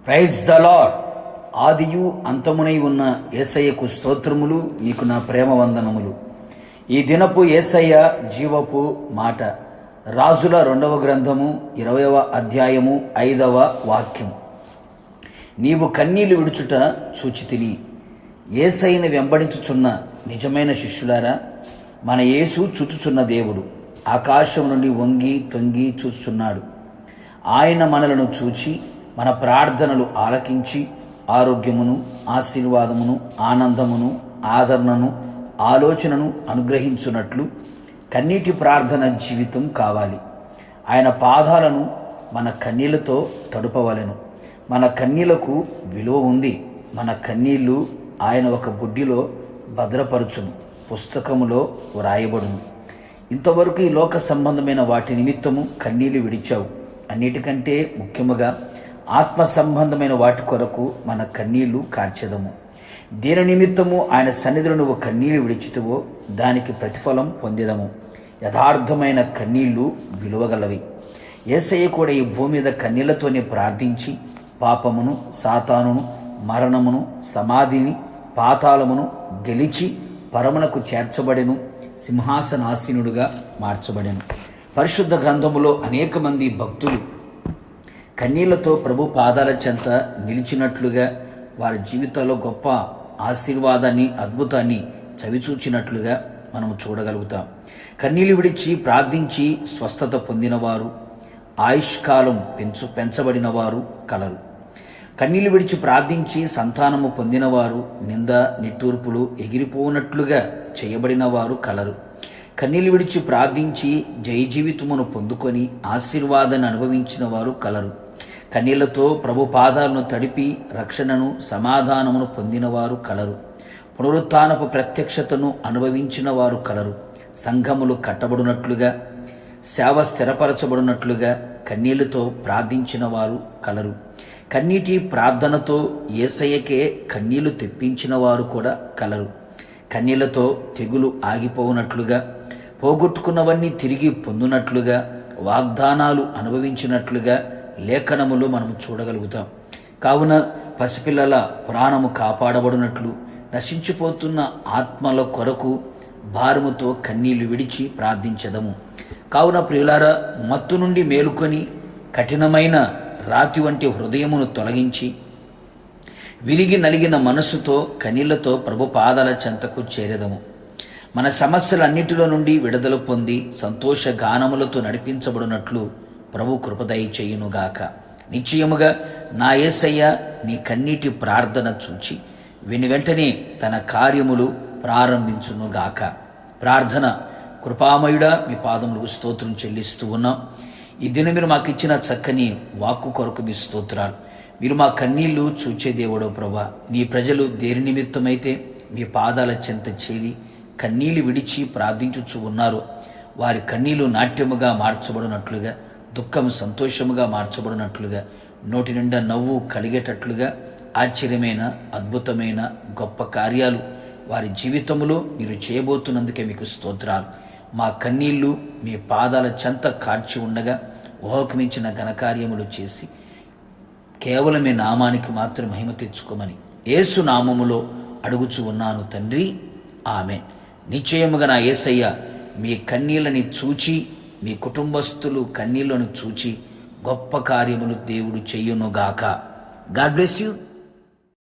Praise the lord. ఆదియు అంతమునై ఉన్న యేసయ్యకు స్తోత్రములు. మీకు నా ప్రేమ వందనములు. ఈ దినపు యేసయ్య జీవపు మాట. రాజుల 2వ గ్రంథము 20వ అధ్యాయము 5వ వాక్యం. నీవు కన్నీళ్లు విడుచుట చూచితిని. యేసయ్యను వెంబడించుచున్న నిజమైన శిష్యులారా, మన యేసు చూచుచున్న దేవుడు ఆకాశం నుండి వంగి తొంగి చూచుచున్నాడు. ఆయన మనలను చూచి మన ప్రార్థనలు ఆలకించి ఆరోగ్యమును, ఆశీర్వాదమును, ఆనందమును, ఆదరణను, ఆలోచనను అనుగ్రహించున్నట్లు కన్నీటి ప్రార్థన జీవితం కావాలి. ఆయన పాదాలను మన కన్నీళ్లతో తడుపవలెను. మన కన్నీళ్లకు విలువ ఉంది. మన కన్నీళ్లు ఆయన ఒక బుడ్డిలో భద్రపరచును, పుస్తకములో వ్రాయబడును. ఇంతవరకు ఈ లోక సంబంధమైన వాటి నిమిత్తము కన్నీళ్లు విడిచావు. అన్నిటికంటే ముఖ్యముగా ఆత్మ సంబంధమైన వాటి కొరకు మన కన్నీళ్లు కార్చెదము. దేని నిమిత్తము ఆయన సన్నిధిలో నువ్వు కన్నీళ్లు విడిచితువో దానికి ప్రతిఫలం పొందేదము. యథార్థమైన కన్నీళ్లు విలువగలవి. యేసయ్య కూడా ఈ భూమి మీద కన్నీళ్లతోనే ప్రార్థించి పాపమును, సాతానును, మరణమును, సమాధిని, పాతాళమును గెలిచి పరమునకు చేర్చబడెను, సింహాసనాసీనుడుగా మార్చబడెను. పరిశుద్ధ గ్రంథములో అనేక మంది భక్తులు కన్నీళ్లతో ప్రభు పాదాల చెంత నిలిచినట్లుగా, వారి జీవితాల్లో గొప్ప ఆశీర్వాదాన్ని, అద్భుతాన్ని చవిచూచినట్లుగా మనం చూడగలుగుతాం. కన్నీళ్లు విడిచి ప్రార్థించి స్వస్థత పొందినవారు, ఆయుష్కాలం పెంచబడిన వారు కలరు. కన్నీళ్లు విడిచి ప్రార్థించి సంతానము పొందినవారు, నింద నిట్టూర్పులు ఎగిరిపోనట్లుగా చేయబడిన వారు కలరు. కన్నీళ్లు విడిచి ప్రార్థించి జయ జీవితమును పొందుకొని ఆశీర్వాదాన్ని అనుభవించిన వారు కలరు. కన్నీళ్లతో ప్రభు పాదాలను తడిపి రక్షణను, సమాధానమును పొందినవారు కలరు. పునరుత్థానపు ప్రత్యక్షతను అనుభవించిన వారు కలరు. సంఘములు కట్టబడినట్లుగా, సేవ స్థిరపరచబడినట్లుగా కన్నీళ్లతో ప్రార్థించిన వారు కలరు. కన్నీటి ప్రార్థనతో యేసయ్యకే కన్నీళ్లు తెప్పించిన వారు కూడా కలరు. కన్నీళ్లతో తెగులు ఆగిపోవునట్లుగా, పోగొట్టుకున్నవన్నీ తిరిగి పొందునట్లుగా, వాగ్దానాలు అనుభవించినట్లుగా లేఖనములో మనం చూడగలుగుతాం. కావున పసిపిల్లల ప్రాణము కాపాడబడినట్లు నశించిపోతున్న ఆత్మల కొరకు భారముతో కన్నీళ్లు విడిచి ప్రార్థించదము. కావున ప్రియులారా, మత్తు నుండి మేలుకొని కఠినమైన రాతి వంటి హృదయమును తొలగించి విరిగి నలిగిన మనస్సుతో కన్నీళ్లతో ప్రభు పాదాల చెంతకు చేరెదము. మన సమస్యలన్నిటిలో నుండి విడుదల పొంది సంతోష గానములతో నడిపించబడినట్లు ప్రభు కృపదయ చేయునుగాక. నిశ్చయముగా నా యేసయ్య నీ కన్నీటి ప్రార్థన చూచి వెంటనే తన కార్యములు ప్రారంభించునుగాక. ప్రార్థన. కృపామయుడా, మీ పాదములకు స్తోత్రం చెల్లిస్తూ ఉన్నాం. ఈ దినం మీరు మాకు ఇచ్చిన చక్కని వాక్కు కొరకు మీ స్తోత్రాలు. మీరు మా కన్నీళ్లు చూచే దేవుడో ప్రభా. నీ ప్రజలు దేని నిమిత్తమైతే మీ పాదాల చెంత చేరి కన్నీళ్లు విడిచి ప్రార్థించుచు ఉన్నారో వారి కన్నీళ్లు నాట్యముగా మార్చబడినట్లుగా, దుఃఖం సంతోషముగా మార్చబడినట్లుగా, నోటి నిండా నవ్వు కలిగేటట్లుగా ఆశ్చర్యమైన, అద్భుతమైన గొప్ప కార్యాలు వారి జీవితంలో మీరు చేయబోతున్నందుకే మీకు స్తోత్రాలు. మా కన్నీళ్లు మీ పాదాల చెంత కార్చి ఉండగా ఊహకుమించిన ఘనకార్యములు చేసి కేవలం మీ నామానికి మాత్రం మహిమ తెచ్చుకోమని యేసు నామములో అడుగుచు ఉన్నాను తండ్రి, ఆమేన్. నిశ్చయముగా నా యేసయ్య మీ కన్నీళ్ళని చూచి, మీ కుటుంబస్తులు కన్నీళ్లను చూచి గొప్ప కార్యములు దేవుడు చెయ్యునుగాక. God bless you.